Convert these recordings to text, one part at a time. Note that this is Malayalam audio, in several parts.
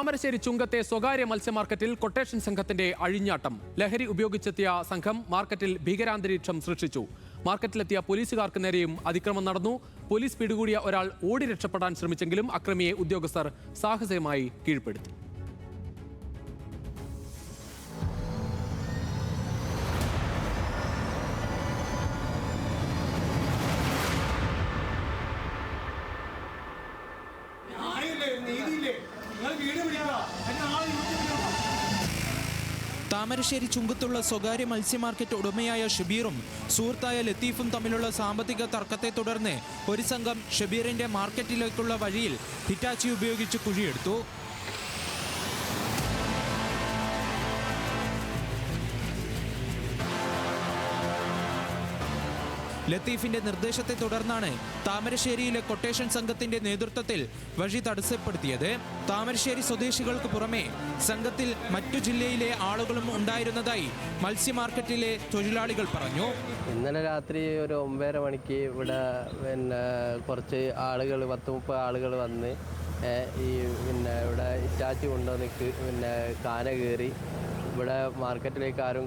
താമരശ്ശേരി ചുങ്കത്തെ സ്വകാര്യ മത്സ്യമാർക്കറ്റിൽ കൊട്ടേഷൻ സംഘത്തിന്റെ അഴിഞ്ഞാട്ടം. ലഹരി ഉപയോഗിച്ചെത്തിയ സംഘം മാർക്കറ്റിൽ ഭീകരാന്തരീക്ഷം സൃഷ്ടിച്ചു. മാർക്കറ്റിലെത്തിയ പോലീസുകാർക്ക് നേരെയും അതിക്രമം നടന്നു. പോലീസ് പിടികൂടിയ ഒരാൾ ഓടി രക്ഷപ്പെടാൻ ശ്രമിച്ചെങ്കിലും അക്രമിയെ ഉദ്യോഗസ്ഥർ സാഹസികമായി കീഴ്പ്പെടുത്തി. താമരശ്ശേരി ചുങ്കത്തുള്ള സ്വകാര്യ മത്സ്യമാർക്കറ്റ് ഉടമയായ ഷബീറും സുഹൃത്തായ ലത്തീഫും തമ്മിലുള്ള സാമ്പത്തിക തർക്കത്തെ തുടർന്ന് ഒരു സംഘം ഷബീറിന്റെ മാർക്കറ്റിലേക്കുള്ള വഴിയിൽ ഹിറ്റാച്ചി ഉപയോഗിച്ച് കുഴിയെടുത്തു. ലത്തീഫിന്റെ നിർദ്ദേശത്തെ തുടർന്നാണ് താമരശ്ശേരിയിലെ കൊട്ടേഷൻ സംഘത്തിന്റെ നേതൃത്വത്തിൽ വഴി തടസ്സപ്പെടുത്തിയത്. താമരശ്ശേരി സ്വദേശികൾക്ക് പുറമെ സംഘത്തിൽ മറ്റു ജില്ലയിലെ ആളുകളും ഉണ്ടായിരുന്നതായി മത്സ്യമാർക്കറ്റിലെ തൊഴിലാളികൾ പറഞ്ഞു. ഇന്നലെ രാത്രി ഒരു 9:30 മണിക്ക് ഇവിടെ കുറച്ച് ആളുകൾ 10-30 ആളുകൾ വന്ന് ഇവിടെ ഇറ്റാച്ചി കൊണ്ടുവന്ന് കാന കയറി ഇവിടെ മാർക്കറ്റിലേക്ക് ആരും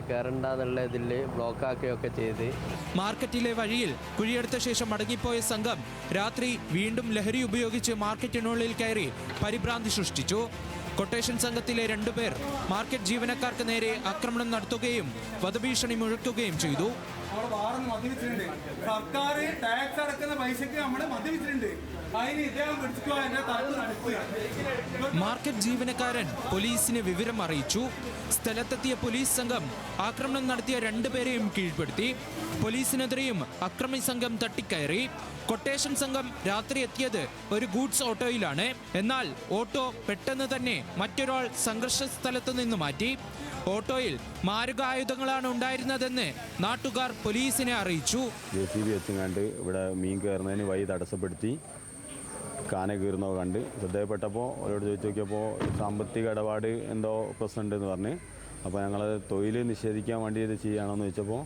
കയറണ്ടെന്നുള്ള ഇതിൽ ബ്ലോക്കാക്കുകയൊക്കെ ചെയ്ത് മാർക്കറ്റിലെ വഴിയിൽ കുഴിയെടുത്ത ശേഷം മടങ്ങിപ്പോയ സംഘം രാത്രി വീണ്ടും ലഹരി ഉപയോഗിച്ച് മാർക്കറ്റിനുള്ളിൽ കയറി പരിഭ്രാന്തി സൃഷ്ടിച്ചു. കൊട്ടേഷൻ സംഘത്തിലെ 2 പേർ മാർക്കറ്റ് ജീവനക്കാർക്ക് നേരെ ആക്രമണം നടത്തുകയും വധഭീഷണി മുഴക്കുകയും ചെയ്തു. സർക്കാർ ടാക്സ് അടക്കുന്ന പൈസക്ക് നമ്മൾ മദ്യപിച്ചിട്ടുണ്ട്. മാർക്കറ്റ് ജീവനക്കാരൻ പോലീസിന് വിവരം അറിയിച്ചു. സ്ഥലത്തെത്തിയ പോലീസ് സംഘം ആക്രമണം നടത്തിയ 2 പേരെയും കീഴ്പ്പെടുത്തി. പോലീസിനെതിരെയും അക്രമി സംഘം തട്ടിക്കയറി. കൊട്ടേഷൻ സംഘം രാത്രി എത്തിയത് ഒരു ഗൂഡ്സ് ഓട്ടോയിലാണ്. എന്നാൽ ഓട്ടോ പെട്ടെന്ന് തന്നെ മറ്റൊരാൾ സംഘർഷ സ്ഥലത്ത് നിന്ന് മാറ്റി. ഓട്ടോയിൽ മാരകായുധങ്ങളാണ് ഉണ്ടായിരുന്നതെന്ന് നാട്ടുകാർ പോലീസിനെ അറിയിച്ചു. JCB എത്തിങ്ങാണ്ട് ഇവിടെ മീൻ കയറുന്നതിന് വഴി തടസ്സപ്പെടുത്തി കാന കീറുന്നവ കണ്ട് ശ്രദ്ധയപ്പെട്ടപ്പോൾ അവരോട് ചോദിച്ചു നോക്കിയപ്പോൾ സാമ്പത്തിക ഇടപാട് എന്തോ പ്രശ്നമുണ്ടെന്ന് പറഞ്ഞ്. അപ്പോൾ ഞങ്ങൾ തൊഴിൽ നിഷേധിക്കാൻ വേണ്ടി ഇത് ചെയ്യുകയാണെന്ന് ചോദിച്ചപ്പോൾ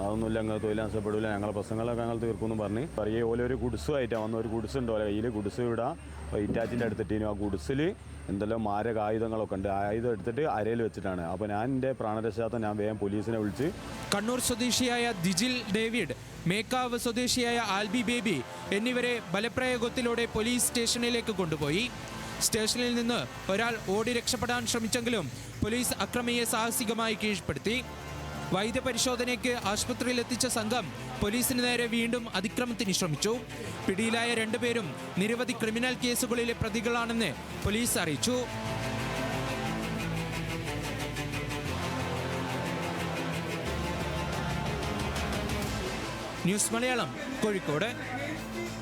അതൊന്നുമില്ല, ഞങ്ങൾ തൊഴിൽ നഷ്ടപ്പെടില്ല, ഞങ്ങളെ പ്രശ്നങ്ങളൊക്കെ ഞങ്ങൾ തീർക്കുമെന്ന് പറഞ്ഞ് പറയേ ഓല ഒരു കുടിസുമായിട്ടാണ് വന്ന. ഒരു കുടിസുണ്ട് ഓല കയ്യിൽ. കുടിസ് ഇവിടെ ഇറ്റാച്ചിൻ്റെ അടുത്തിട്ടീനു. ആ കുടിസിൽ എന്തെല്ലാം മാരക ആയുധങ്ങളൊക്കെ ഉണ്ട്. ആയുധം എടുത്തിട്ട് അരയിൽ വെച്ചിട്ടാണ്. അപ്പോൾ ഞാൻ എൻ്റെ പ്രാണരക്ഷാർത്ഥം ഞാൻ വേഗം പോലീസിനെ വിളിച്ച്. കണ്ണൂർ സ്വദേശിയായ ദിജിൽ ഡേവിഡ്, മേക്കാവ് സ്വദേശിയായ ആൽബി ബേബി എന്നിവരെ ബലപ്രയോഗത്തിലൂടെ പോലീസ് സ്റ്റേഷനിലേക്ക് കൊണ്ടുപോയി. സ്റ്റേഷനിൽ നിന്ന് ഒരാൾ ഓടി രക്ഷപ്പെടാൻ ശ്രമിച്ചെങ്കിലും പോലീസ് അക്രമിയെ സാഹസികമായി കീഴ്പ്പെടുത്തി. വൈദ്യപരിശോധനയ്ക്ക് ആശുപത്രിയിൽ എത്തിച്ച സംഘം പോലീസിന് നേരെ വീണ്ടും അതിക്രമത്തിന് ശ്രമിച്ചു. പിടിയിലായ 2 പേരും നിരവധി ക്രിമിനൽ കേസുകളിലെ പ്രതികളാണെന്ന് പോലീസ് അറിയിച്ചു. ന്യൂസ് മലയാളം, കോഴിക്കോട്.